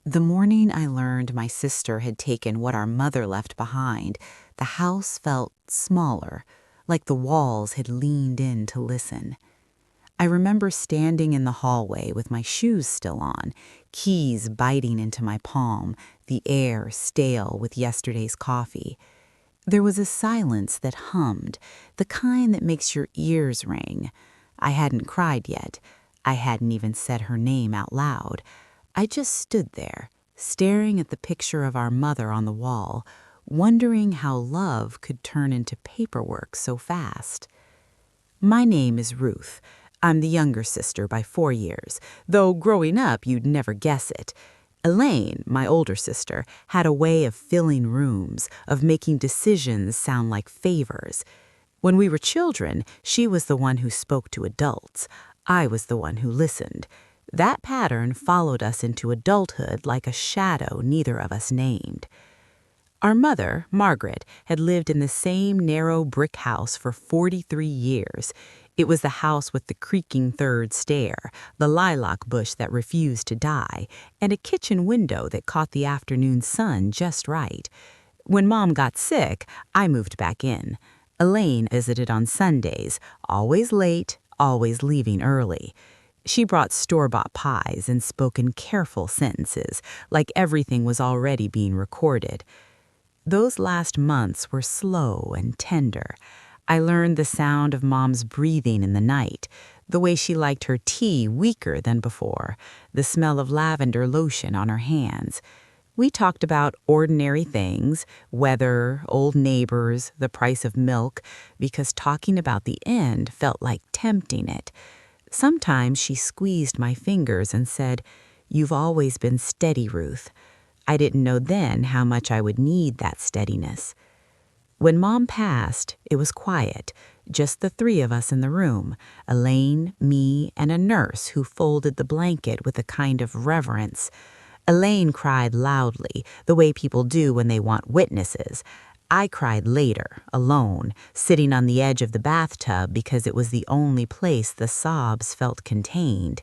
The morning I learned my sister had taken what our mother left behind, the house felt smaller, like the walls had leaned in to listen. I remember standing in the hallway with my shoes still on, keys biting into my palm, the air stale with yesterday's coffee. There was a silence that hummed, the kind that makes your ears ring. I hadn't cried yet. I hadn't even said her name out loud. I just stood there, staring at the picture of our mother on the wall, wondering how love could turn into paperwork so fast. My name is Ruth. I'm the younger sister by 4 years, though growing up you'd never guess it. Elaine, my older sister, had a way of filling rooms, of making decisions sound like favors. When we were children, she was the one who spoke to adults. I was the one who listened. That pattern followed us into adulthood like a shadow neither of us named. Our mother, Margaret, had lived in the same narrow brick house for 43 years. It was the house with the creaking third stair, the lilac bush that refused to die, and a kitchen window that caught the afternoon sun just right. When Mom got sick, I moved back in. Elaine visited on Sundays, always late, always leaving early. She brought store-bought pies and spoke in careful sentences, like everything was already being recorded. Those last months were slow and tender. I learned the sound of Mom's breathing in the night, the way she liked her tea weaker than before, the smell of lavender lotion on her hands. We talked about ordinary things, weather, old neighbors, the price of milk, because talking about the end felt like tempting it. Sometimes she squeezed my fingers and said, "You've always been steady, Ruth." I didn't know then how much I would need that steadiness. When Mom passed, it was quiet, just the three of us in the room, Elaine, me, and a nurse who folded the blanket with a kind of reverence. Elaine cried loudly, the way people do when they want witnesses. I cried later, alone, sitting on the edge of the bathtub because it was the only place the sobs felt contained.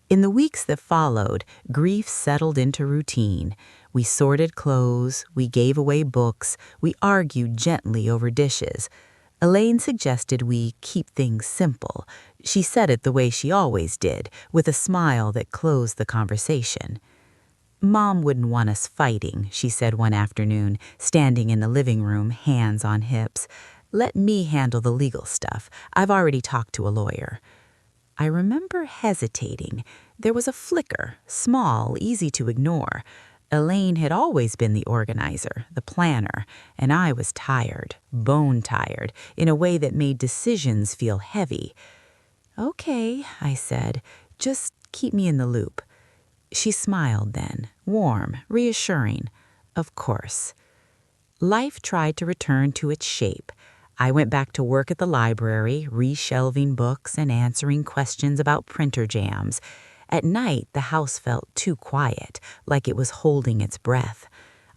In the weeks that followed, grief settled into routine. We sorted clothes, we gave away books, we argued gently over dishes. Elaine suggested we keep things simple. She said it the way she always did, with a smile that closed the conversation. Mom wouldn't want us fighting, she said one afternoon, standing in the living room, hands on hips. Let me handle the legal stuff. I've already talked to a lawyer. I remember hesitating. There was a flicker, small, easy to ignore. Elaine had always been the organizer, the planner, and I was tired, bone tired, in a way that made decisions feel heavy. "Okay," I said, "just keep me in the loop." She smiled then, warm, reassuring. Of course. Life tried to return to its shape. I went back to work at the library, reshelving books and answering questions about printer jams. At night, the house felt too quiet, like it was holding its breath.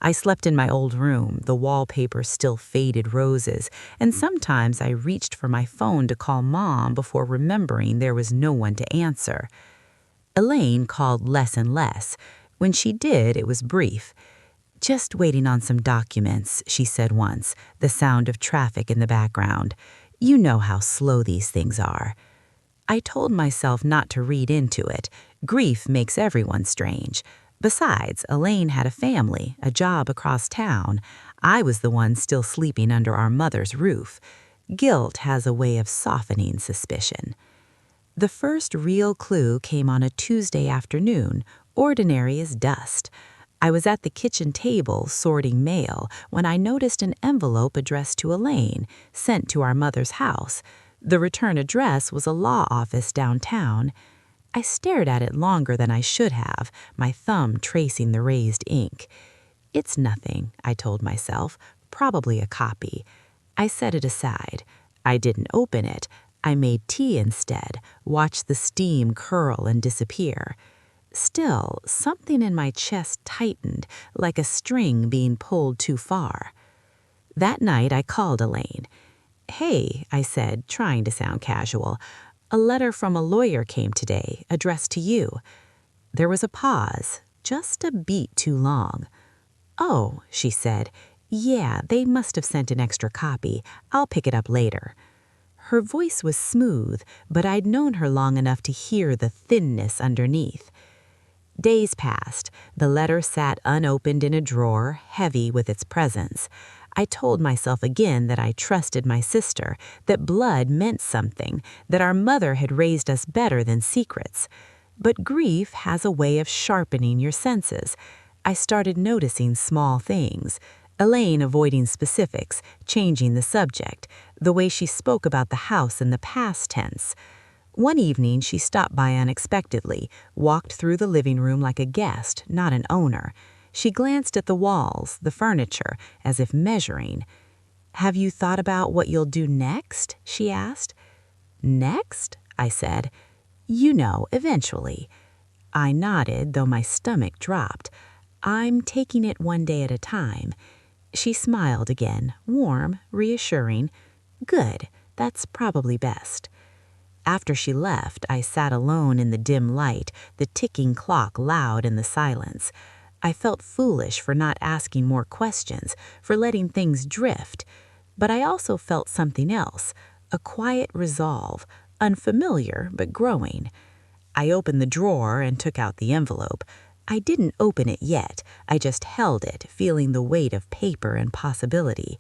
I slept in my old room, the wallpaper still faded roses, and sometimes I reached for my phone to call Mom before remembering there was no one to answer. Elaine called less and less. When she did, it was brief. "Just waiting on some documents," she said once, the sound of traffic in the background. "You know how slow these things are." I told myself not to read into it. Grief makes everyone strange. Besides, Elaine had a family, a job across town. I was the one still sleeping under our mother's roof. Guilt has a way of softening suspicion. The first real clue came on a Tuesday afternoon, ordinary as dust. I was at the kitchen table sorting mail when I noticed an envelope addressed to Elaine, sent to our mother's house. The return address was a law office downtown. I stared at it longer than I should have, my thumb tracing the raised ink. "It's nothing," I told myself, "probably a copy." I set it aside. I didn't open it. I made tea instead, watched the steam curl and disappear. Still, something in my chest tightened, like a string being pulled too far. That night I called Elaine. "Hey," I said, trying to sound casual, "a letter from a lawyer came today, addressed to you." There was a pause. just a beat too long. "Oh," she said, "yeah, they must have sent an extra copy. I'll pick it up later." Her voice was smooth, but I'd known her long enough to hear the thinness underneath. Days passed. The letter sat unopened in a drawer, heavy with its presence. I told myself again that I trusted my sister, that blood meant something, that our mother had raised us better than secrets. But grief has a way of sharpening your senses. I started noticing small things. Elaine avoiding specifics, changing the subject, the way she spoke about the house in the past tense. One evening, she stopped by unexpectedly, walked through the living room like a guest, not an owner. She glanced at the walls, the furniture, as if measuring. "Have you thought about what you'll do next?" she asked. "Next?" I said. "You know, eventually." I nodded, though my stomach dropped. "I'm taking it one day at a time." She smiled again, warm, reassuring. "Good, that's probably best." After she left, I sat alone in the dim light, the ticking clock loud in the silence. I felt foolish for not asking more questions, for letting things drift. But I also felt something else, a quiet resolve, unfamiliar but growing. I opened the drawer and took out the envelope. I didn't open it yet. I just held it, feeling the weight of paper and possibility.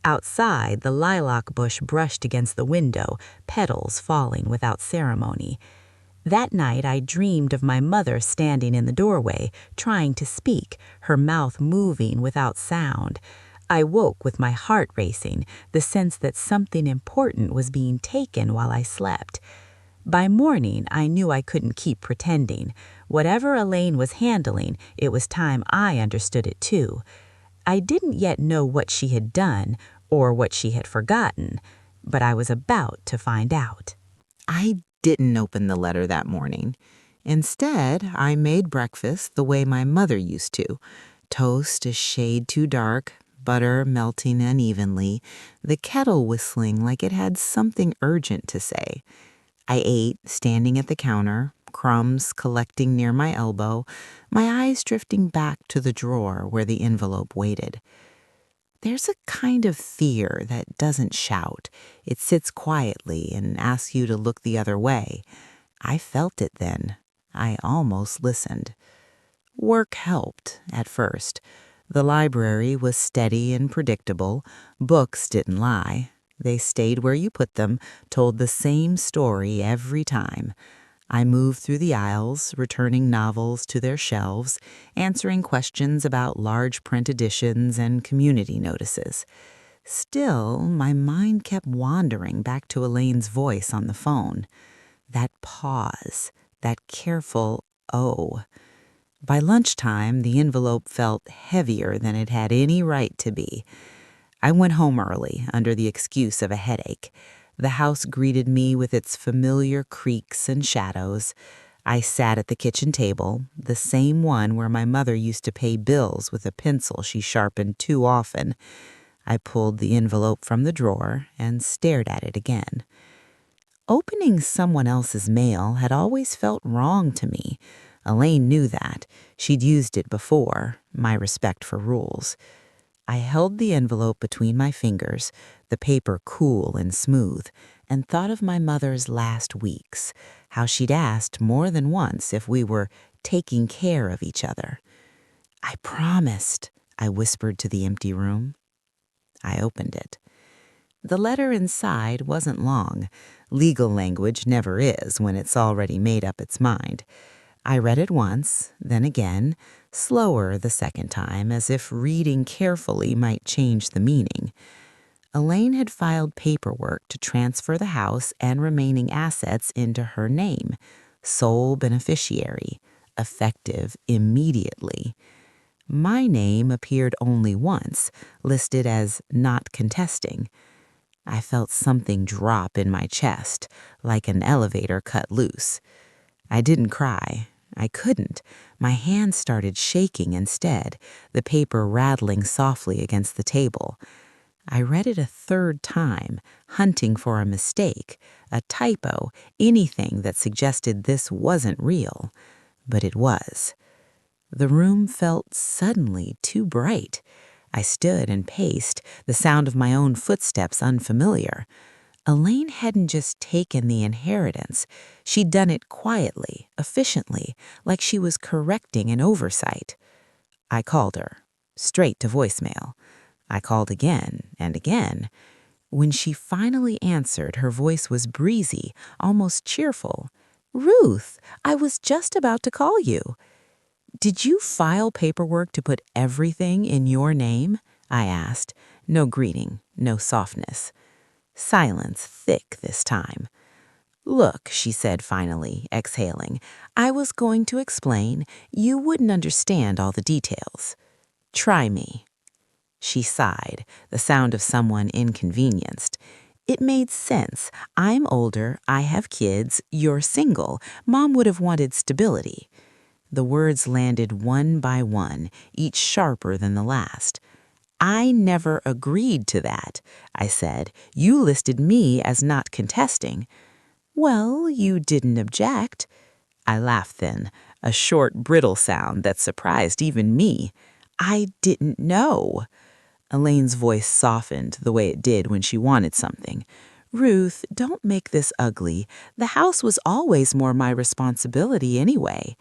Outside, the lilac bush brushed against the window, petals falling without ceremony. That night, I dreamed of my mother standing in the doorway, trying to speak, her mouth moving without sound. I woke with my heart racing, the sense that something important was being taken while I slept. By morning, I knew I couldn't keep pretending. Whatever Elaine was handling, it was time I understood it too. I didn't yet know what she had done or what she had forgotten, but I was about to find out. I didn't open the letter that morning. Instead, I made breakfast the way my mother used to. Toast a shade too dark, butter melting unevenly, the kettle whistling like it had something urgent to say. I ate, standing at the counter, crumbs collecting near my elbow, my eyes drifting back to the drawer where the envelope waited. There's a kind of fear that doesn't shout. It sits quietly and asks you to look the other way. I felt it then. I almost listened. Work helped, at first. The library was steady and predictable. Books didn't lie. They stayed where you put them, told the same story every time. I moved through the aisles, returning novels to their shelves, answering questions about large print editions and community notices. Still, my mind kept wandering back to Elaine's voice on the phone. That pause, that careful "oh." By lunchtime, the envelope felt heavier than it had any right to be. I went home early, under the excuse of a headache. The house greeted me with its familiar creaks and shadows. I sat at the kitchen table, the same one where my mother used to pay bills with a pencil she sharpened too often. I pulled the envelope from the drawer and stared at it again. Opening someone else's mail had always felt wrong to me. Elaine knew that. She'd used it before, my respect for rules. I held the envelope between my fingers, the paper cool and smooth, and thought of my mother's last weeks, how she'd asked more than once if we were taking care of each other. "I promised," I whispered to the empty room. I opened it. The letter inside wasn't long. Legal language never is when it's already made up its mind. I read it once, then again, slower the second time, as if reading carefully might change the meaning. Elaine had filed paperwork to transfer the house and remaining assets into her name, sole beneficiary, effective immediately. My name appeared only once, listed as not contesting. I felt something drop in my chest, like an elevator cut loose. I didn't cry. I couldn't. My hands started shaking instead, the paper rattling softly against the table. I read it a third time, hunting for a mistake, a typo, anything that suggested this wasn't real. But it was. The room felt suddenly too bright. I stood and paced, the sound of my own footsteps unfamiliar. Elaine hadn't just taken the inheritance. She'd done it quietly, efficiently, like she was correcting an oversight. I called her, straight to voicemail. I called again and again. When she finally answered, her voice was breezy, almost cheerful. "Ruth, I was just about to call you." "Did you file paperwork to put everything in your name?" I asked. No greeting, no softness. Silence thick this time. "Look," she said finally, exhaling, "I was going to explain. You wouldn't understand all the details. Try me." She sighed, the sound of someone inconvenienced. It made sense. I'm older, I have kids, you're single. Mom would have wanted stability. The words landed one by one, each sharper than the last. "I never agreed to that," I said. "You listed me as not contesting." "Well, you didn't object." I laughed then, a short, brittle sound that surprised even me. "I didn't know." Elaine's voice softened the way it did when she wanted something. "Ruth, don't make this ugly. The house was always more my responsibility anyway."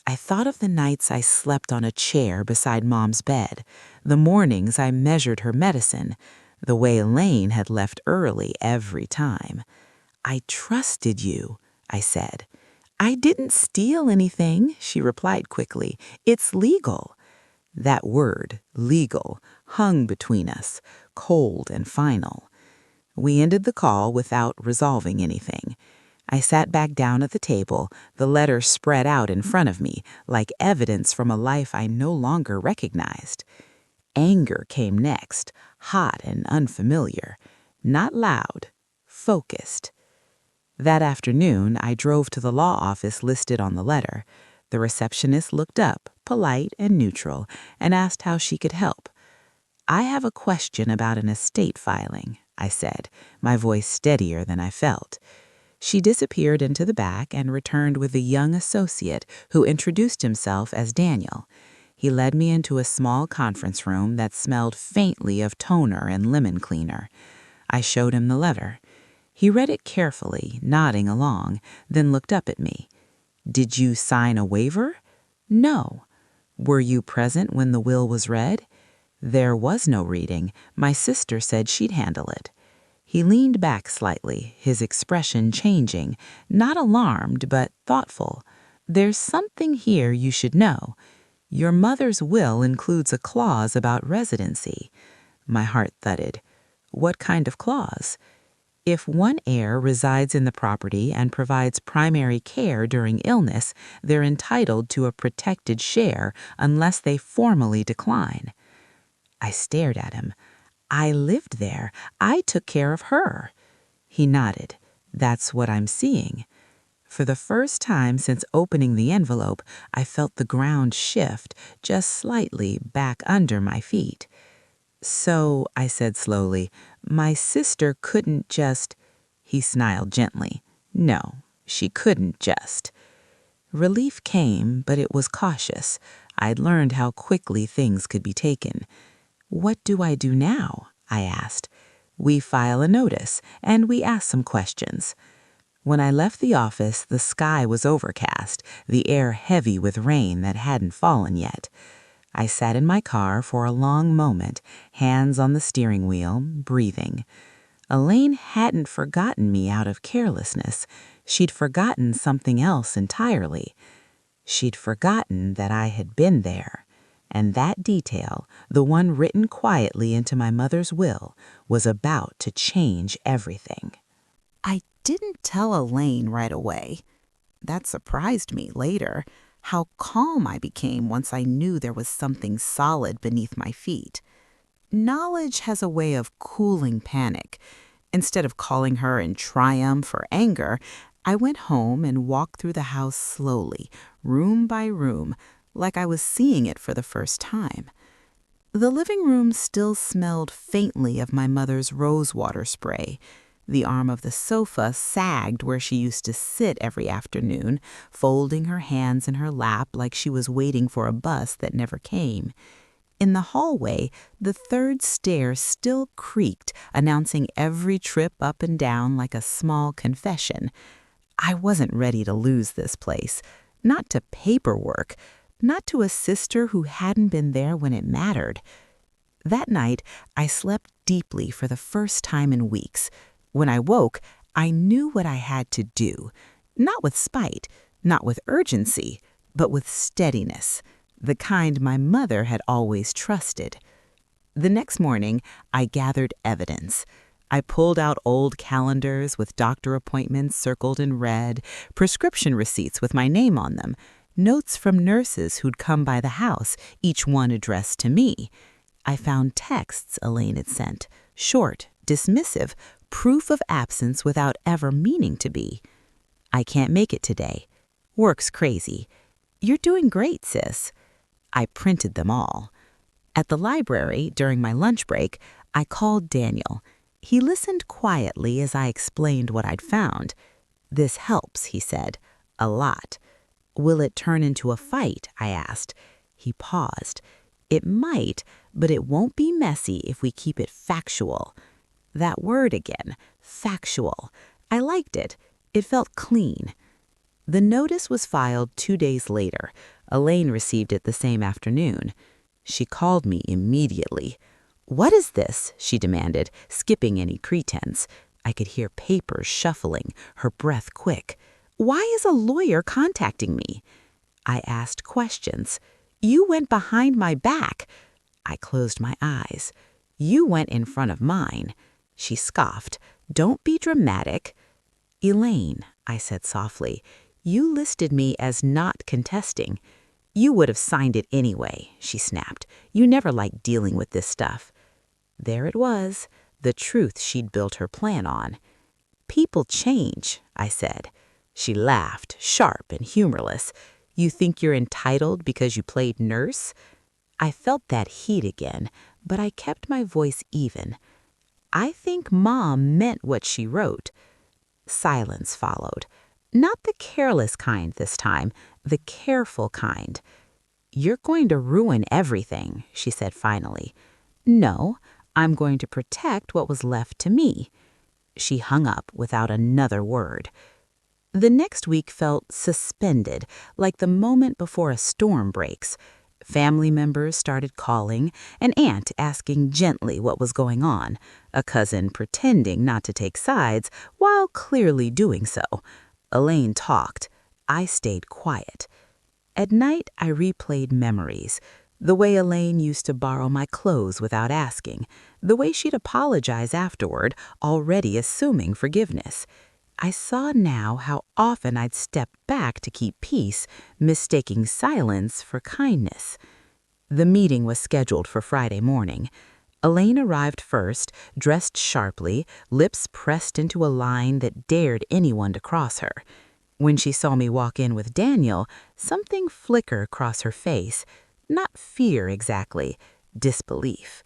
I thought of the nights I slept on a chair beside Mom's bed, the mornings I measured her medicine, the way Elaine had left early every time. "I trusted you," I said. "I didn't steal anything," she replied quickly. "It's legal." That word, legal, hung between us, cold and final. We ended the call without resolving anything. I sat back down at the table, the letter spread out in front of me, like evidence from a life I no longer recognized. Anger came next, hot and unfamiliar. Not loud, focused. That afternoon, I drove to the law office listed on the letter. The receptionist looked up, polite and neutral, and asked how she could help. "I have a question about an estate filing," I said, my voice steadier than I felt. She disappeared into the back and returned with a young associate who introduced himself as Daniel. He led me into a small conference room that smelled faintly of toner and lemon cleaner. I showed him the letter. He read it carefully, nodding along, then looked up at me. "Did you sign a waiver?" "No." "Were you present when the will was read?" "There was no reading. My sister said she'd handle it." He leaned back slightly, his expression changing, not alarmed, but thoughtful. "There's something here you should know. Your mother's will includes a clause about residency." My heart thudded. "What kind of clause?" "If one heir resides in the property and provides primary care during illness, they're entitled to a protected share unless they formally decline." I stared at him. "I lived there. I took care of her." He nodded. "That's what I'm seeing." For the first time since opening the envelope, I felt the ground shift, just slightly, back under my feet. "So," I said slowly, "my sister couldn't just—" He smiled gently. "No, she couldn't just." Relief came, but it was cautious. I'd learned how quickly things could be taken. "What do I do now?" I asked. "We file a notice, and we ask some questions." When I left the office, the sky was overcast, the air heavy with rain that hadn't fallen yet. I sat in my car for a long moment, hands on the steering wheel, breathing. Elaine hadn't forgotten me out of carelessness. She'd forgotten something else entirely. She'd forgotten that I had been there. And that detail, the one written quietly into my mother's will, was about to change everything. I didn't tell Elaine right away. That surprised me later, how calm I became once I knew there was something solid beneath my feet. Knowledge has a way of cooling panic. Instead of calling her in triumph or anger, I went home and walked through the house slowly, room by room, like I was seeing it for the first time. The living room still smelled faintly of my mother's rosewater spray. The arm of the sofa sagged where she used to sit every afternoon, folding her hands in her lap like she was waiting for a bus that never came. In the hallway, the third stair still creaked, announcing every trip up and down like a small confession. I wasn't ready to lose this place. Not to paperwork. Not to a sister who hadn't been there when it mattered. That night, I slept deeply for the first time in weeks. When I woke, I knew what I had to do. Not with spite, not with urgency, but with steadiness. The kind my mother had always trusted. The next morning, I gathered evidence. I pulled out old calendars with doctor appointments circled in red, prescription receipts with my name on them, notes from nurses who'd come by the house, each one addressed to me. I found texts Elaine had sent, short, dismissive, proof of absence without ever meaning to be. "I can't make it today. Work's crazy. You're doing great, sis." I printed them all. At the library, during my lunch break, I called Daniel. He listened quietly as I explained what I'd found. "This helps," he said. "A lot." "Will it turn into a fight?" I asked. He paused. "It might, but it won't be messy if we keep it factual." That word again, factual. I liked it. It felt clean. The notice was filed 2 days later. Elaine received it the same afternoon. She called me immediately. "What is this?" she demanded, skipping any pretense. I could hear papers shuffling, her breath quick. "Why is a lawyer contacting me?" I asked questions. "You went behind my back." I closed my eyes. "You went in front of mine." She scoffed. "Don't be dramatic." "Elaine," I said softly, "you listed me as not contesting." "You would have signed it anyway," she snapped. "You never liked dealing with this stuff." There it was, the truth she'd built her plan on. "People change," I said. She laughed, sharp and humorless. "You think you're entitled because you played nurse?" I felt that heat again, but I kept my voice even. "I think Mom meant what she wrote." Silence followed. Not the careless kind this time, the careful kind. "You're going to ruin everything," she said finally. "No, I'm going to protect what was left to me." She hung up without another word. The next week felt suspended, like the moment before a storm breaks. Family members started calling, an aunt asking gently what was going on, a cousin pretending not to take sides while clearly doing so. Elaine talked. I stayed quiet. At night, I replayed memories. The way Elaine used to borrow my clothes without asking. The way she'd apologize afterward, already assuming forgiveness. I saw now how often I'd step back to keep peace, mistaking silence for kindness. The meeting was scheduled for Friday morning. Elaine arrived first, dressed sharply, lips pressed into a line that dared anyone to cross her. When she saw me walk in with Daniel, something flickered across her face. Not fear exactly, disbelief.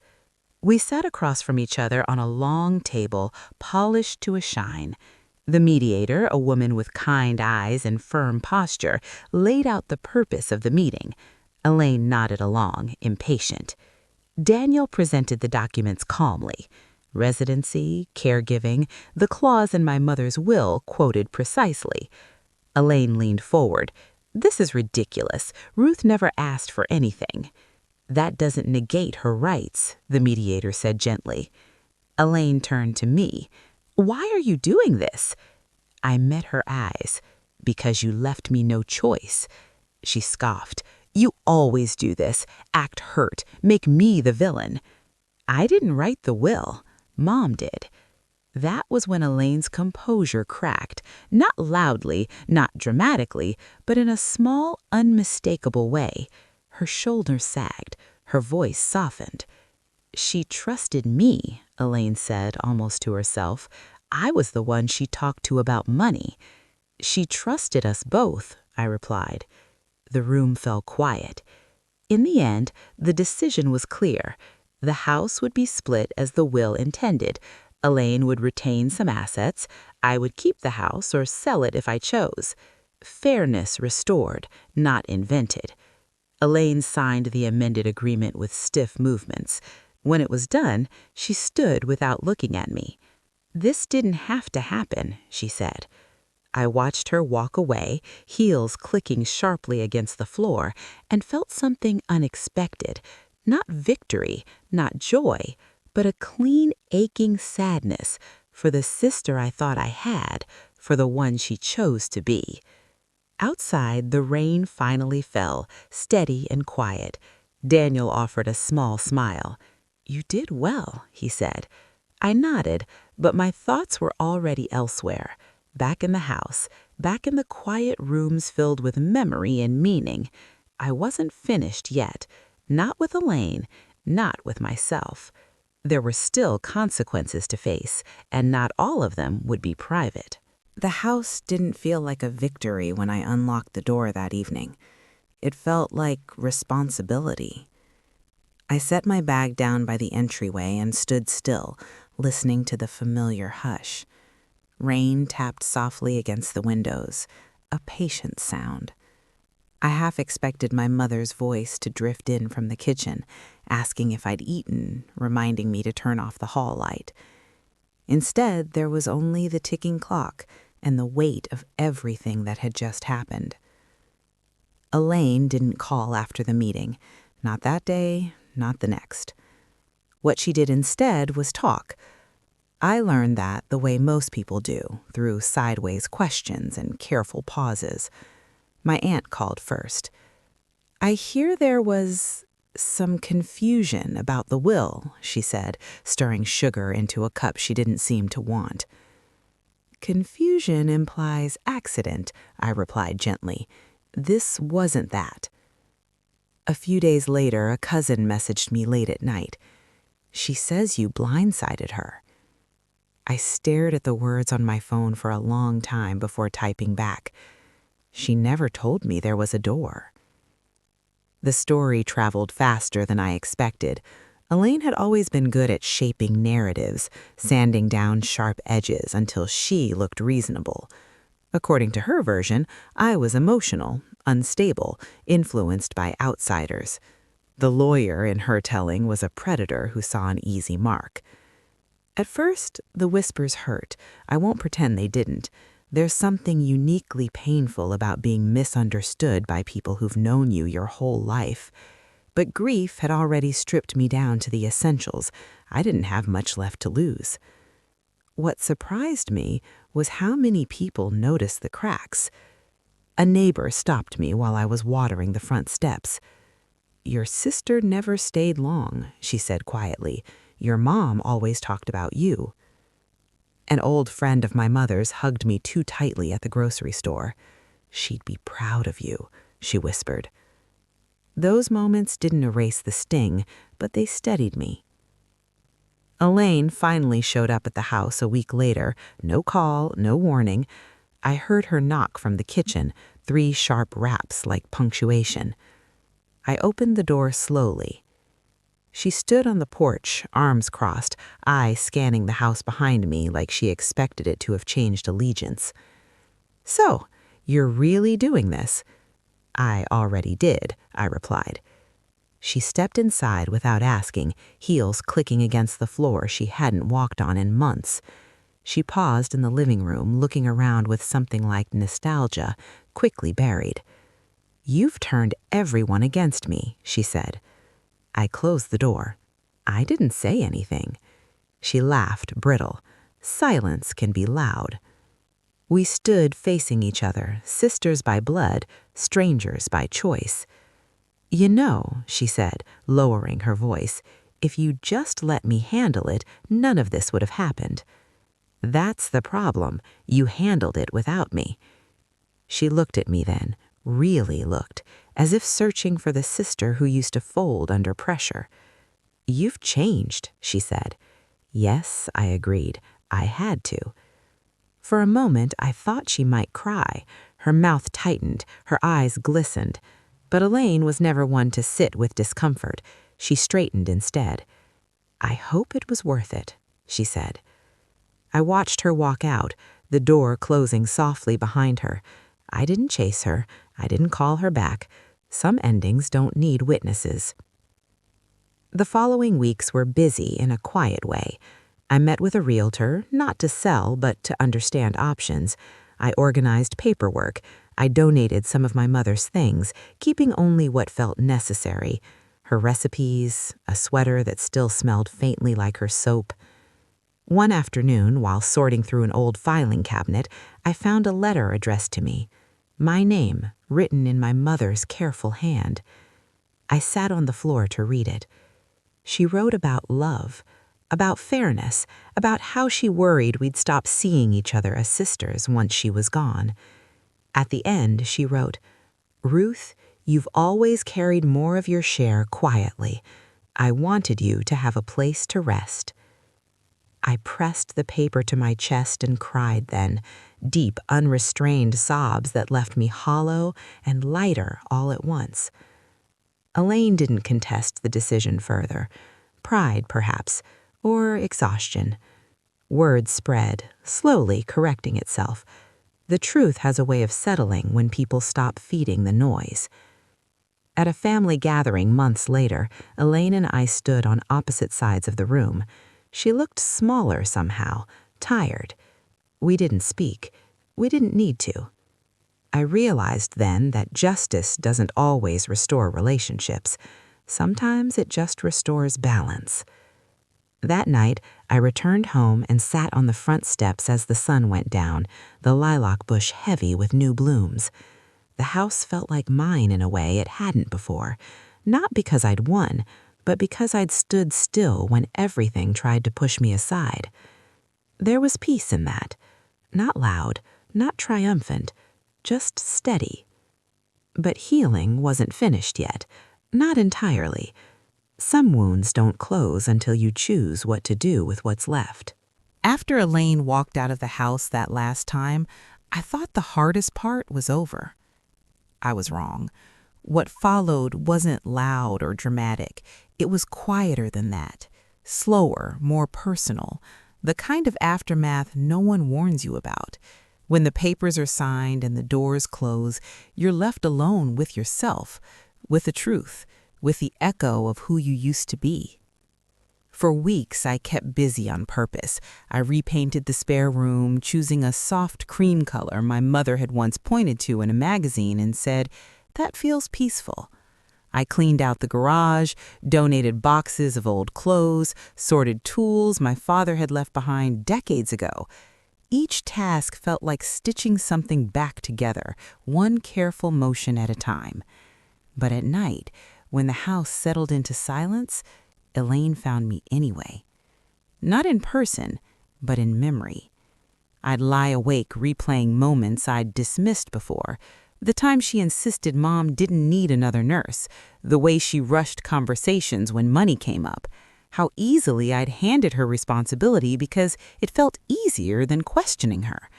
We sat across from each other on a long table, polished to a shine. The mediator, a woman with kind eyes and firm posture, laid out the purpose of the meeting. Elaine nodded along, impatient. Daniel presented the documents calmly. Residency, caregiving, the clause in my mother's will quoted precisely. Elaine leaned forward. "This is ridiculous. Ruth never asked for anything." "That doesn't negate her rights," the mediator said gently. Elaine turned to me. "Why are you doing this?" I met her eyes. "Because you left me no choice." She scoffed. "You always do this. Act hurt. Make me the villain." "I didn't write the will. Mom did." That was when Elaine's composure cracked, not loudly, not dramatically, but in a small, unmistakable way. Her shoulders sagged, her voice softened. "She trusted me," Elaine said, almost to herself. "I was the one she talked to about money." "She trusted us both," I replied. The room fell quiet. In the end, the decision was clear. The house would be split as the will intended, Elaine would retain some assets. I would keep the house or sell it if I chose. Fairness restored, not invented. Elaine signed the amended agreement with stiff movements. When it was done, she stood without looking at me. "This didn't have to happen," she said. I watched her walk away, heels clicking sharply against the floor, and felt something unexpected. Not victory, not joy, but a clean, aching sadness for the sister I thought I had, for the one she chose to be. Outside, the rain finally fell, steady and quiet. Daniel offered a small smile. "You did well," he said. I nodded, but my thoughts were already elsewhere. Back in the house, back in the quiet rooms filled with memory and meaning. I wasn't finished yet. Not with Elaine, not with myself. There were still consequences to face, and not all of them would be private. The house didn't feel like a victory when I unlocked the door that evening. It felt like responsibility. I set my bag down by the entryway and stood still, listening to the familiar hush. Rain tapped softly against the windows, a patient sound. I half expected my mother's voice to drift in from the kitchen, asking if I'd eaten, reminding me to turn off the hall light. Instead, there was only the ticking clock and the weight of everything that had just happened. Elaine didn't call after the meeting. Not that day, not the next. What she did instead was talk. I learned that the way most people do, through sideways questions and careful pauses. My aunt called first. "I hear there was some confusion about the will," she said, stirring sugar into a cup she didn't seem to want. "Confusion implies accident," I replied gently. "This wasn't that." A few days later, a cousin messaged me late at night. "She says you blindsided her." I stared at the words on my phone for a long time before typing back. She never told me there was a door. The story traveled faster than I expected. Elaine had always been good at shaping narratives, sanding down sharp edges until she looked reasonable. According to her version, I was emotional, unstable, influenced by outsiders. The lawyer in her telling was a predator who saw an easy mark. At first, the whispers hurt. I won't pretend they didn't. There's something uniquely painful about being misunderstood by people who've known you your whole life. But grief had already stripped me down to the essentials. I didn't have much left to lose. What surprised me was how many people noticed the cracks. A neighbor stopped me while I was watering the front steps. "Your sister never stayed long," she said quietly. "Your mom always talked about you." An old friend of my mother's hugged me too tightly at the grocery store. "She'd be proud of you," she whispered. Those moments didn't erase the sting, but they steadied me. Elaine finally showed up at the house a week later. No call, no warning. I heard her knock from the kitchen, 3 sharp raps like punctuation. I opened the door slowly. She stood on the porch, arms crossed, eyes scanning the house behind me like she expected it to have changed allegiance. "So, you're really doing this?" "I already did," I replied. She stepped inside without asking, heels clicking against the floor she hadn't walked on in months. She paused in the living room, looking around with something like nostalgia, quickly buried. "You've turned everyone against me," she said. I closed the door. I didn't say anything. She laughed, brittle. Silence can be loud. We stood facing each other, sisters by blood, strangers by choice. "You know," she said, lowering her voice, "if you just let me handle it, none of this would have happened." "That's the problem. You handled it without me." She looked at me then, really looked, as if searching for the sister who used to fold under pressure. "You've changed," she said. Yes, I agreed. I had to. For a moment, I thought she might cry. Her mouth tightened, her eyes glistened. But Elaine was never one to sit with discomfort. She straightened instead. "I hope it was worth it," she said. I watched her walk out, the door closing softly behind her. I didn't chase her. I didn't call her back. Some endings don't need witnesses. The following weeks were busy in a quiet way. I met with a realtor, not to sell, but to understand options. I organized paperwork. I donated some of my mother's things, keeping only what felt necessary. Her recipes, a sweater that still smelled faintly like her soap. One afternoon, while sorting through an old filing cabinet, I found a letter addressed to me. My name, written in my mother's careful hand. I sat on the floor to read it. She wrote about love, about fairness, about how she worried we'd stop seeing each other as sisters once she was gone. At the end, she wrote, "Ruth, you've always carried more of your share quietly. I wanted you to have a place to rest." I pressed the paper to my chest and cried then, deep, unrestrained sobs that left me hollow and lighter all at once. Elaine didn't contest the decision further. Pride, perhaps, or exhaustion. Word spread, slowly correcting itself. The truth has a way of settling when people stop feeding the noise. At a family gathering months later, Elaine and I stood on opposite sides of the room. She looked smaller somehow, tired. We didn't speak. We didn't need to. I realized then that justice doesn't always restore relationships. Sometimes it just restores balance. That night, I returned home and sat on the front steps as the sun went down, the lilac bush heavy with new blooms. The house felt like mine in a way it hadn't before, not because I'd won, but because I'd stood still when everything tried to push me aside. There was peace in that. Not loud, not triumphant, just steady. But healing wasn't finished yet, not entirely. Some wounds don't close until you choose what to do with what's left. After Elaine walked out of the house that last time, I thought the hardest part was over. I was wrong. What followed wasn't loud or dramatic. It was quieter than that, slower, more personal, the kind of aftermath no one warns you about. When the papers are signed and the doors close, you're left alone with yourself, with the truth, with the echo of who you used to be. For weeks, I kept busy on purpose. I repainted the spare room, choosing a soft cream color my mother had once pointed to in a magazine and said, "That feels peaceful." I cleaned out the garage, donated boxes of old clothes, sorted tools my father had left behind decades ago. Each task felt like stitching something back together, one careful motion at a time. But at night, when the house settled into silence, Elaine found me anyway. Not in person, but in memory. I'd lie awake replaying moments I'd dismissed before. The time she insisted Mom didn't need another nurse, the way she rushed conversations when money came up, how easily I'd handed her responsibility because it felt easier than questioning her.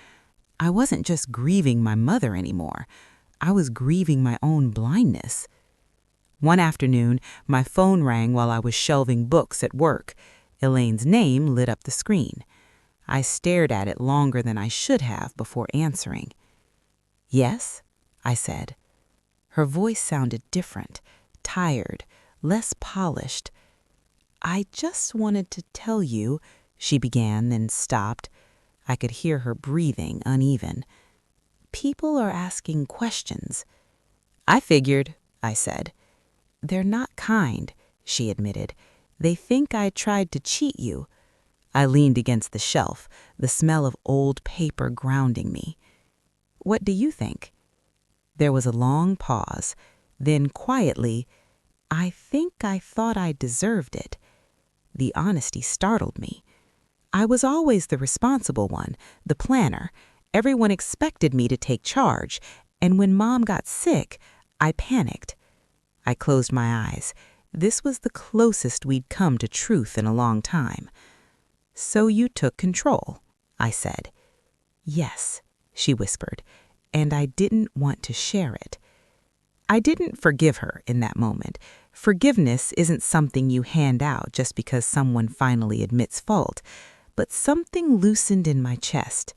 I wasn't just grieving my mother anymore. I was grieving my own blindness. One afternoon, my phone rang while I was shelving books at work. Elaine's name lit up the screen. I stared at it longer than I should have before answering. "Yes?" I said. Her voice sounded different, tired, less polished. "I just wanted to tell you," she began, then stopped. I could hear her breathing uneven. "People are asking questions." "I figured," I said. "They're not kind," she admitted. "They think I tried to cheat you." I leaned against the shelf, the smell of old paper grounding me. "What do you think?" There was a long pause. Then quietly, "I think I thought I deserved it." The honesty startled me. I was always the responsible one, the planner. Everyone expected me to take charge, and when Mom got sick, I panicked. I closed my eyes. This was the closest we'd come to truth in a long time. "So you took control," I said. "Yes," she whispered, and I didn't want to share it. I didn't forgive her in that moment. Forgiveness isn't something you hand out just because someone finally admits fault. but something loosened in my chest.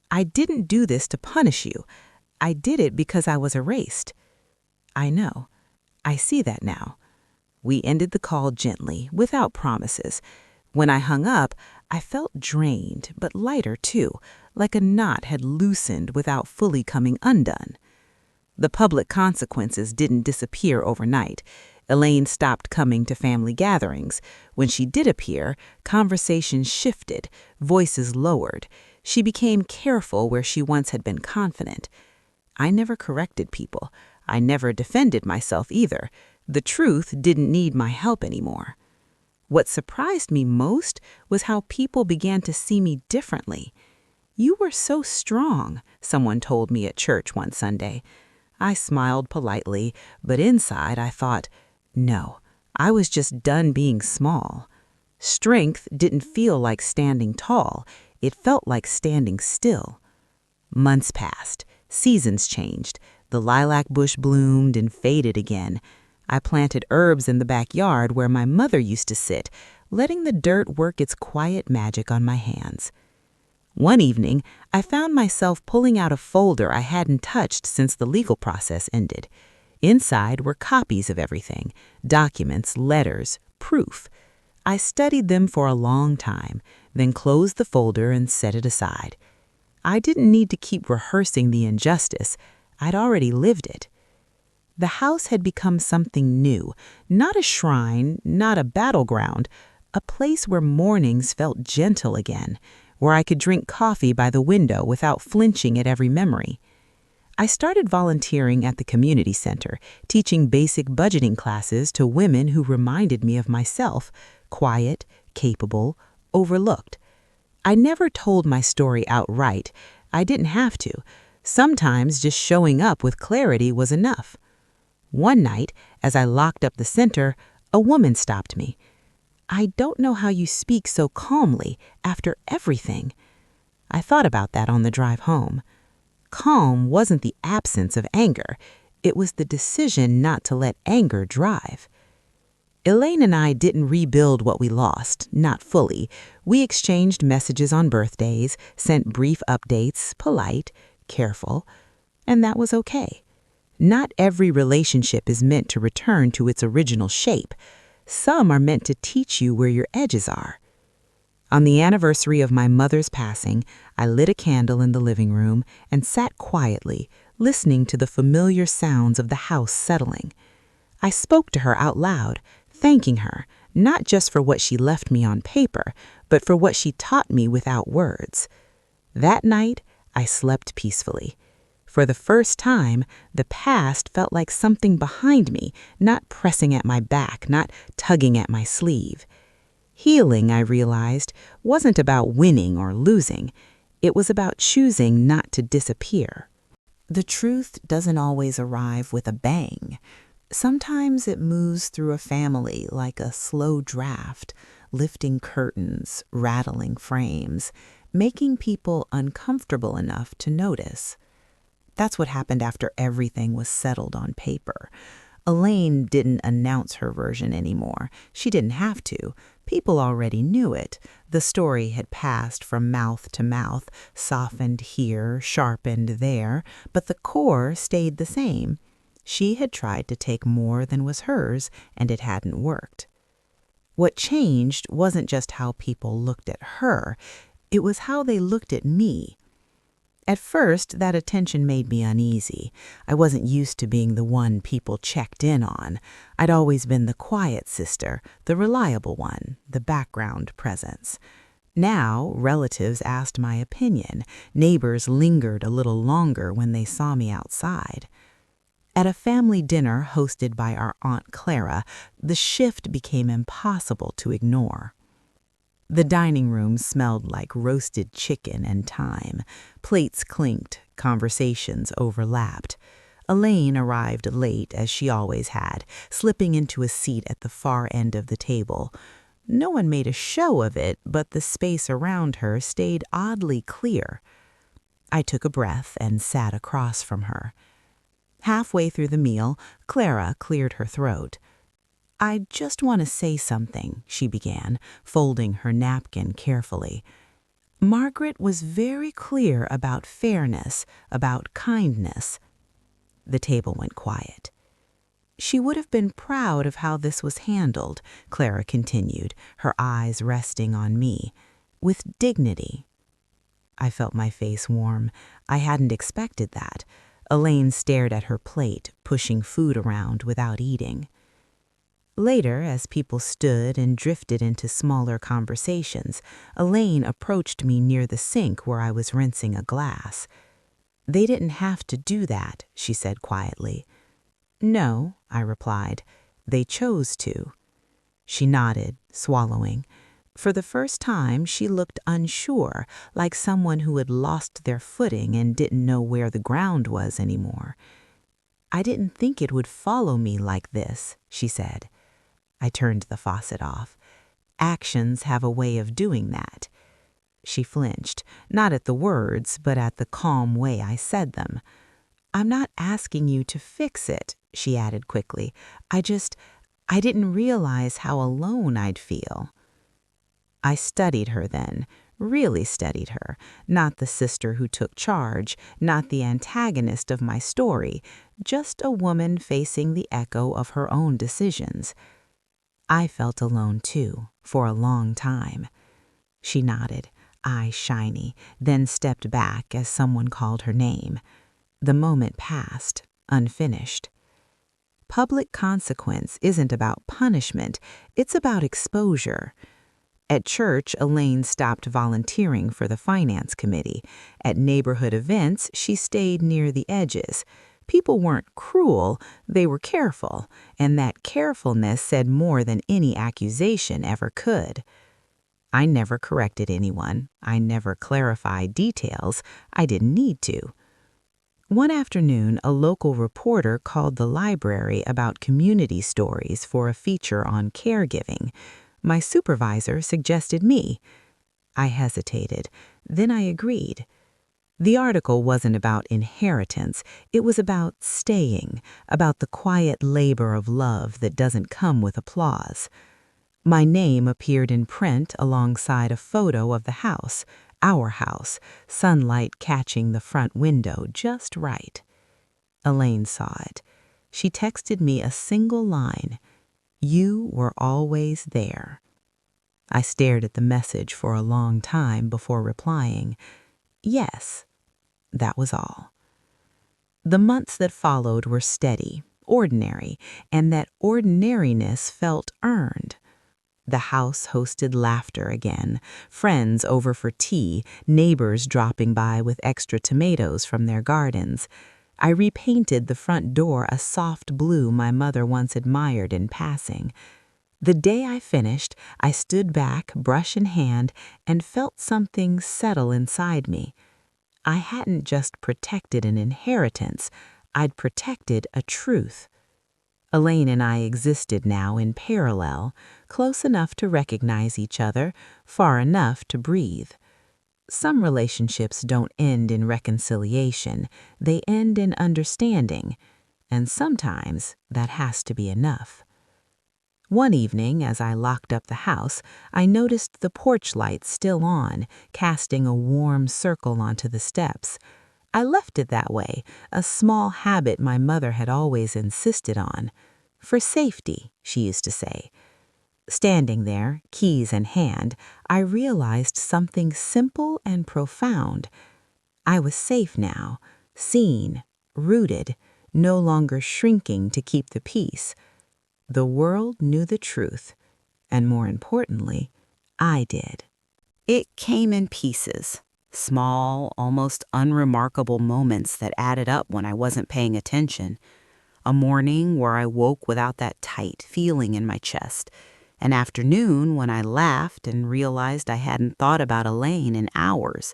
I didn't do this to punish you. I did it because I was erased. I know. I see that now. We ended the call gently, without promises. When I hung up, I felt drained, but lighter too, like a knot had loosened without fully coming undone. The public consequences didn't disappear overnight. Elaine stopped coming to family gatherings. When she did appear, conversations shifted, voices lowered. She became careful where she once had been confident. I never corrected people. I never defended myself either. The truth didn't need my help anymore. What surprised me most was how people began to see me differently. "You were so strong," someone told me at church one Sunday. I smiled politely, but inside I thought, no, I was just done being small. Strength didn't feel like standing tall. It felt like standing still. Months passed. Seasons changed. The lilac bush bloomed and faded again. I planted herbs in the backyard where my mother used to sit, letting the dirt work its quiet magic on my hands. One evening, I found myself pulling out a folder I hadn't touched since the legal process ended. Inside were copies of everything: documents, letters, proof. I studied them for a long time, then closed the folder and set it aside. I didn't need to keep rehearsing the injustice. I'd already lived it. The house had become something new, not a shrine, not a battleground, a place where mornings felt gentle again, where I could drink coffee by the window without flinching at every memory. I started volunteering at the community center, teaching basic budgeting classes to women who reminded me of myself, quiet, capable, overlooked. I never told my story outright. I didn't have to. Sometimes just showing up with clarity was enough. One night, as I locked up the center, a woman stopped me. "I don't know how you speak so calmly after everything." I thought about that on the drive home. Calm wasn't the absence of anger. It was the decision not to let anger drive. Elaine and I didn't rebuild what we lost, not fully. We exchanged messages on birthdays, sent brief updates, polite, careful, and that was okay. Not every relationship is meant to return to its original shape. Some are meant to teach you where your edges are. On the anniversary of my mother's passing, I lit a candle in the living room and sat quietly, listening to the familiar sounds of the house settling. I spoke to her out loud, thanking her, not just for what she left me on paper, but for what she taught me without words. That night, I slept peacefully. For the first time, the past felt like something behind me, not pressing at my back, not tugging at my sleeve. Healing, I realized, wasn't about winning or losing. It was about choosing not to disappear. The truth doesn't always arrive with a bang. Sometimes it moves through a family like a slow draft, lifting curtains, rattling frames, making people uncomfortable enough to notice. That's what happened after everything was settled on paper. Elaine didn't announce her version anymore. She didn't have to. People already knew it. The story had passed from mouth to mouth, softened here, sharpened there, but the core stayed the same. She had tried to take more than was hers, and it hadn't worked. What changed wasn't just how people looked at her. It was how they looked at me. At first, that attention made me uneasy. I wasn't used to being the one people checked in on. I'd always been the quiet sister, the reliable one, the background presence. Now, relatives asked my opinion. Neighbors lingered a little longer when they saw me outside. At a family dinner hosted by our Aunt Clara, the shift became impossible to ignore. The dining room smelled like roasted chicken and thyme. Plates clinked, conversations overlapped. Elaine arrived late, as she always had, slipping into a seat at the far end of the table. No one made a show of it, but the space around her stayed oddly clear. I took a breath and sat across from her. Halfway through the meal, Clara cleared her throat. "I just want to say something," she began, folding her napkin carefully. "Margaret was very clear about fairness, about kindness." The table went quiet. "She would have been proud of how this was handled," Clara continued, her eyes resting on me, "with dignity." I felt my face warm. I hadn't expected that. Elaine stared at her plate, pushing food around without eating. Later, as people stood and drifted into smaller conversations, Elaine approached me near the sink where I was rinsing a glass. "They didn't have to do that," she said quietly. "No," I replied. "They chose to." She nodded, swallowing. For the first time, she looked unsure, like someone who had lost their footing and didn't know where the ground was anymore. "I didn't think it would follow me like this," she said. I turned the faucet off. "Actions have a way of doing that." She flinched, not at the words, but at the calm way I said them. "I'm not asking you to fix it," she added quickly. I didn't realize how alone I'd feel." I studied her then, really studied her, not the sister who took charge, not the antagonist of my story, just a woman facing the echo of her own decisions. I felt alone too, for a long time. She nodded, eyes shiny, then stepped back as someone called her name. The moment passed, unfinished. Public consequence isn't about punishment, it's about exposure. At church, Elaine stopped volunteering for the finance committee. At neighborhood events, she stayed near the edges. People weren't cruel, they were careful, and that carefulness said more than any accusation ever could. I never corrected anyone. I never clarified details. I didn't need to. One afternoon, a local reporter called the library about community stories for a feature on caregiving. My supervisor suggested me. I hesitated. Then I agreed. The article wasn't about inheritance. It was about staying, about the quiet labor of love that doesn't come with applause. My name appeared in print alongside a photo of the house, our house, sunlight catching the front window just right. Elaine saw it. She texted me a single line. "You were always there." I stared at the message for a long time before replying, "Yes." That was all. The months that followed were steady, ordinary, and that ordinariness felt earned. The house hosted laughter again, friends over for tea, neighbors dropping by with extra tomatoes from their gardens. I repainted the front door a soft blue my mother once admired in passing. The day I finished, I stood back, brush in hand, and felt something settle inside me. I hadn't just protected an inheritance, I'd protected a truth. Elaine and I existed now in parallel, close enough to recognize each other, far enough to breathe. Some relationships don't end in reconciliation, they end in understanding, and sometimes that has to be enough. One evening, as I locked up the house, I noticed the porch light still on, casting a warm circle onto the steps. I left it that way, a small habit my mother had always insisted on. "For safety," she used to say. Standing there, keys in hand, I realized something simple and profound. I was safe now, seen, rooted, no longer shrinking to keep the peace. The world knew the truth, and more importantly, I did. It came in pieces, small, almost unremarkable moments that added up when I wasn't paying attention. A morning where I woke without that tight feeling in my chest. An afternoon when I laughed and realized I hadn't thought about Elaine in hours.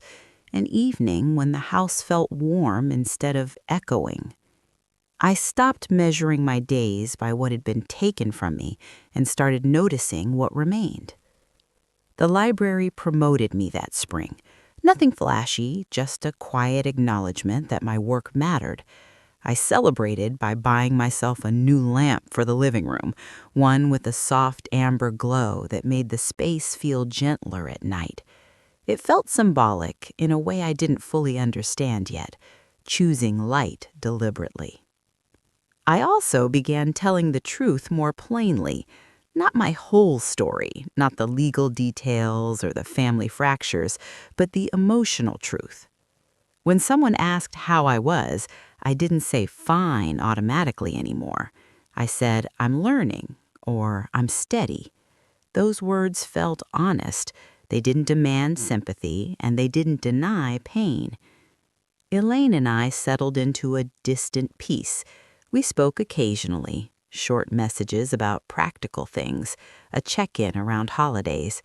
An evening when the house felt warm instead of echoing. I stopped measuring my days by what had been taken from me and started noticing what remained. The library promoted me that spring. Nothing flashy, just a quiet acknowledgement that my work mattered. I celebrated by buying myself a new lamp for the living room, one with a soft amber glow that made the space feel gentler at night. It felt symbolic in a way I didn't fully understand yet, choosing light deliberately. I also began telling the truth more plainly, not my whole story, not the legal details or the family fractures, but the emotional truth. When someone asked how I was, I didn't say fine automatically anymore. I said, I'm learning, or I'm steady. Those words felt honest. They didn't demand sympathy, and they didn't deny pain. Elaine and I settled into a distant peace. We spoke occasionally, short messages about practical things, a check-in around holidays.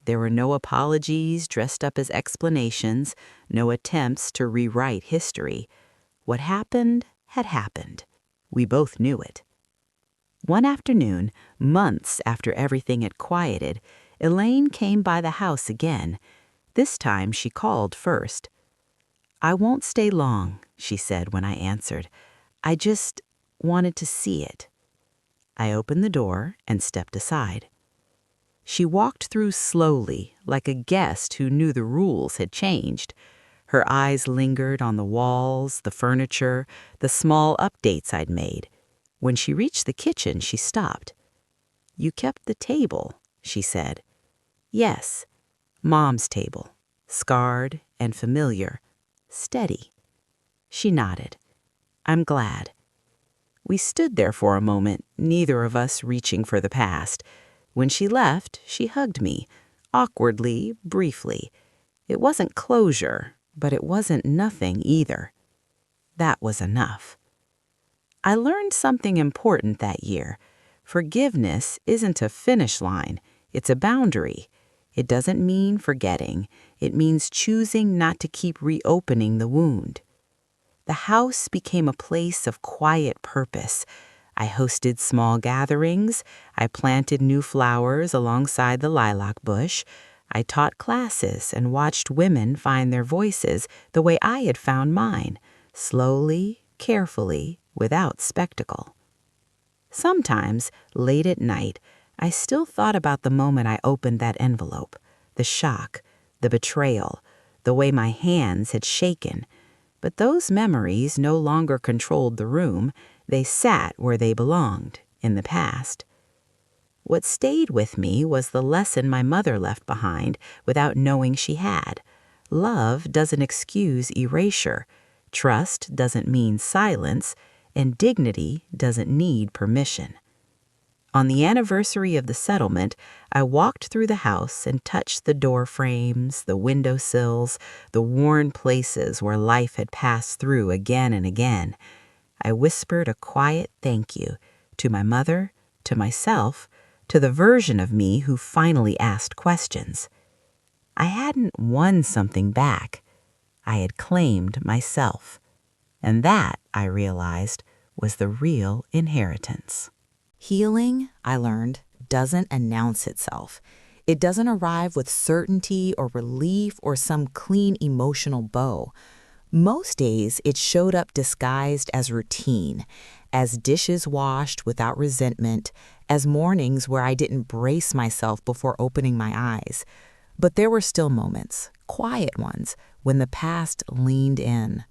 There were no apologies dressed up as explanations, no attempts to rewrite history. What happened had happened. We both knew it. One afternoon, months after everything had quieted, Elaine came by the house again. This time she called first. I won't stay long, she said when I answered. I just wanted to see it. I opened the door and stepped aside. She walked through slowly, like a guest who knew the rules had changed. Her eyes lingered on the walls, the furniture, the small updates I'd made. When she reached the kitchen, she stopped. You kept the table, she said. Yes, Mom's table, scarred and familiar, steady. She nodded. I'm glad. We stood there for a moment, neither of us reaching for the past. When she left, she hugged me, awkwardly, briefly. It wasn't closure, but it wasn't nothing either. That was enough. I learned something important that year. Forgiveness isn't a finish line, it's a boundary. It doesn't mean forgetting. It means choosing not to keep reopening the wound. The house became a place of quiet purpose. I hosted small gatherings. I planted new flowers alongside the lilac bush. I taught classes and watched women find their voices the way I had found mine, slowly, carefully, without spectacle. Sometimes, late at night, I still thought about the moment I opened that envelope, the shock, the betrayal, the way my hands had shaken. But those memories no longer controlled the room. They sat where they belonged, in the past. What stayed with me was the lesson my mother left behind without knowing she had. Love doesn't excuse erasure. Trust doesn't mean silence, and dignity doesn't need permission. On the anniversary of the settlement, I walked through the house and touched the door frames, the window sills, the worn places where life had passed through again and again. I whispered a quiet thank you to my mother, to myself, to the version of me who finally asked questions. I hadn't won something back. I had claimed myself. And that, I realized, was the real inheritance. Healing, I learned, doesn't announce itself. It doesn't arrive with certainty or relief or some clean emotional bow. Most days, it showed up disguised as routine, as dishes washed without resentment, as mornings where I didn't brace myself before opening my eyes. But there were still moments, quiet ones, when the past leaned in.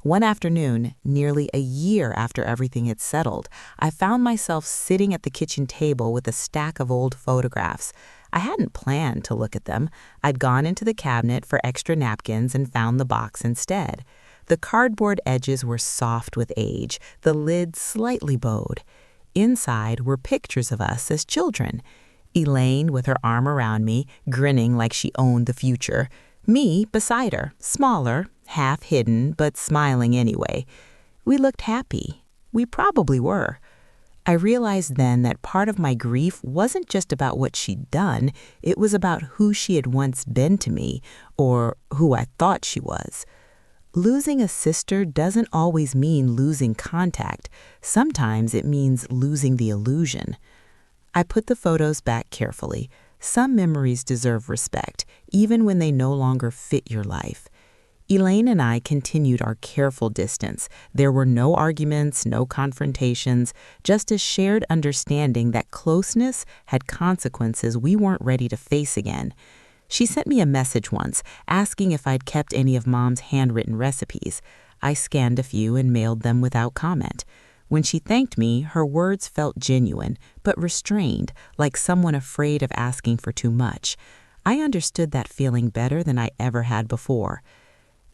One afternoon, nearly a year after everything had settled, I found myself sitting at the kitchen table with a stack of old photographs. I hadn't planned to look at them. I'd gone into the cabinet for extra napkins and found the box instead. The cardboard edges were soft with age, the lid slightly bowed. Inside were pictures of us as children. Elaine with her arm around me, grinning like she owned the future. Me beside her, smaller, half hidden, but smiling anyway. We looked happy. We probably were. I realized then that part of my grief wasn't just about what she'd done, it was about who she had once been to me, or who I thought she was. Losing a sister doesn't always mean losing contact. Sometimes it means losing the illusion. I put the photos back carefully. Some memories deserve respect, even when they no longer fit your life. Elaine and I continued our careful distance. There were no arguments, no confrontations, just a shared understanding that closeness had consequences we weren't ready to face again. She sent me a message once, asking if I'd kept any of Mom's handwritten recipes. I scanned a few and mailed them without comment. When she thanked me, her words felt genuine, but restrained, like someone afraid of asking for too much. I understood that feeling better than I ever had before.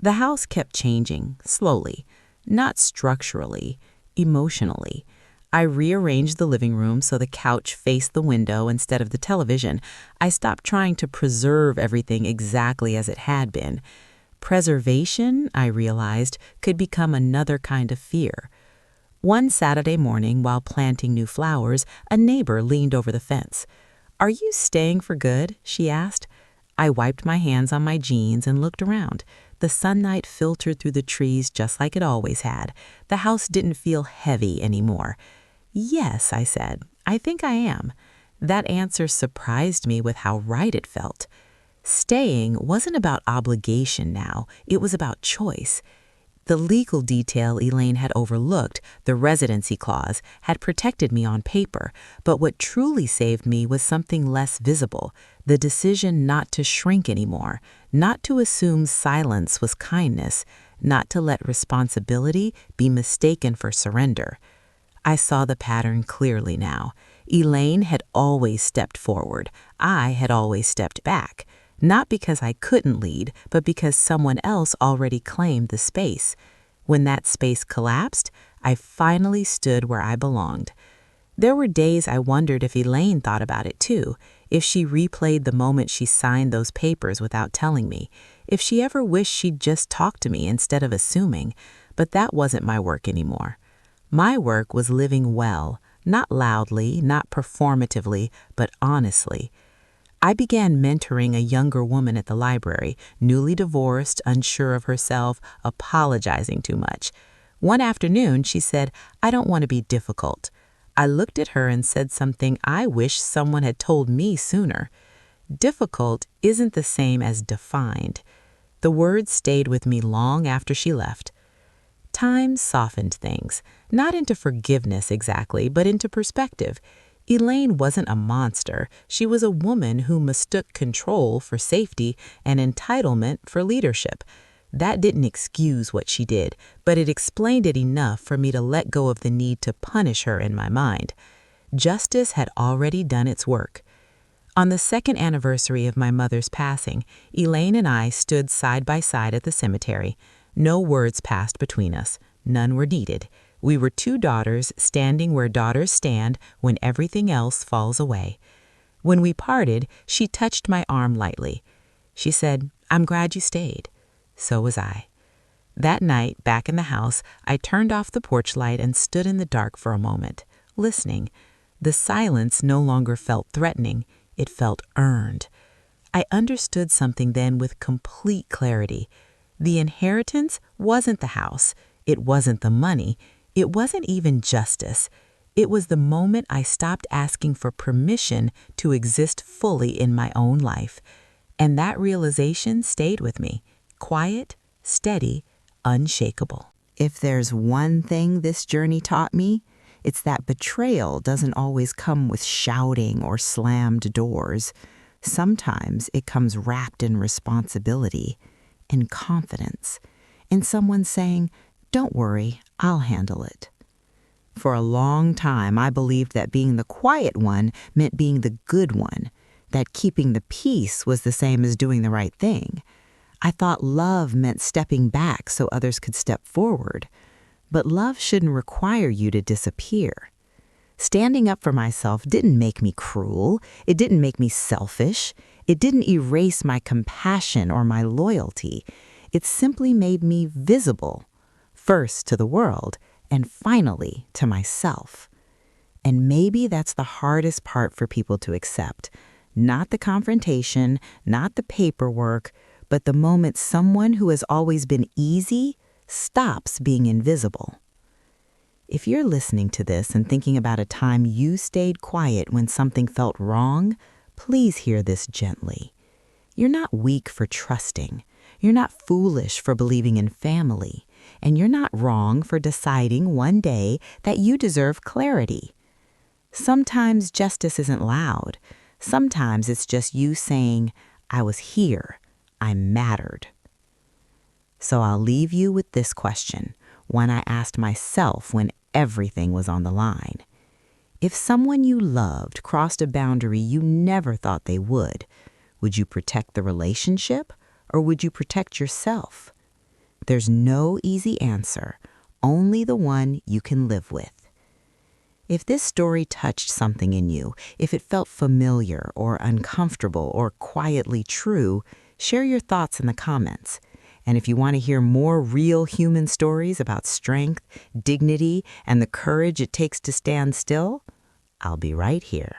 The house kept changing, slowly, not structurally, emotionally. I rearranged the living room so the couch faced the window instead of the television. I stopped trying to preserve everything exactly as it had been. Preservation, I realized, could become another kind of fear. One Saturday morning, while planting new flowers, a neighbor leaned over the fence. "Are you staying for good?" she asked. I wiped my hands on my jeans and looked around. The sunlight filtered through the trees just like it always had. The house didn't feel heavy anymore. "Yes," I said, "I think I am." That answer surprised me with how right it felt. Staying wasn't about obligation now, it was about choice. The legal detail Elaine had overlooked, the residency clause, had protected me on paper, but what truly saved me was something less visible, the decision not to shrink anymore, not to assume silence was kindness, not to let responsibility be mistaken for surrender. I saw the pattern clearly now. Elaine had always stepped forward. I had always stepped back. Not because I couldn't lead, but because someone else already claimed the space. When that space collapsed, I finally stood where I belonged. There were days I wondered if Elaine thought about it too, if she replayed the moment she signed those papers without telling me, if she ever wished she'd just talked to me instead of assuming. But that wasn't my work anymore. My work was living well, not loudly, not performatively, but honestly. I began mentoring a younger woman at the library, newly divorced, unsure of herself, apologizing too much. One afternoon, she said, "I don't want to be difficult." I looked at her and said something I wish someone had told me sooner. Difficult isn't the same as defined. The words stayed with me long after she left. Time softened things, not into forgiveness exactly, but into perspective. Elaine wasn't a monster. She was a woman who mistook control for safety and entitlement for leadership. That didn't excuse what she did, but it explained it enough for me to let go of the need to punish her in my mind. Justice had already done its work. On the second anniversary of my mother's passing, Elaine and I stood side by side at the cemetery. No words passed between us. None were needed. We were two daughters standing where daughters stand when everything else falls away. When we parted, she touched my arm lightly. She said, "I'm glad you stayed." So was I. That night, back in the house, I turned off the porch light and stood in the dark for a moment, listening. The silence no longer felt threatening. It felt earned. I understood something then with complete clarity. The inheritance wasn't the house. It wasn't the money. It wasn't even justice. It was the moment I stopped asking for permission to exist fully in my own life. And that realization stayed with me, quiet, steady, unshakable. If there's one thing this journey taught me, it's that betrayal doesn't always come with shouting or slammed doors. Sometimes it comes wrapped in responsibility, in confidence, in someone saying, "Don't worry, I'll handle it." For a long time, I believed that being the quiet one meant being the good one, that keeping the peace was the same as doing the right thing. I thought love meant stepping back so others could step forward. But love shouldn't require you to disappear. Standing up for myself didn't make me cruel. It didn't make me selfish. It didn't erase my compassion or my loyalty. It simply made me visible, first to the world, and finally to myself. And maybe that's the hardest part for people to accept. Not the confrontation, not the paperwork, but the moment someone who has always been easy stops being invisible. If you're listening to this and thinking about a time you stayed quiet when something felt wrong, please hear this gently. You're not weak for trusting. You're not foolish for believing in family, and you're not wrong for deciding one day that you deserve clarity. Sometimes justice isn't loud. Sometimes it's just you saying, I was here, I mattered. So I'll leave you with this question, one I asked myself when everything was on the line. If someone you loved crossed a boundary you never thought they would you protect the relationship or would you protect yourself? There's no easy answer, only the one you can live with. If this story touched something in you, if it felt familiar or uncomfortable or quietly true, share your thoughts in the comments. And if you want to hear more real human stories about strength, dignity, and the courage it takes to stand still, I'll be right here.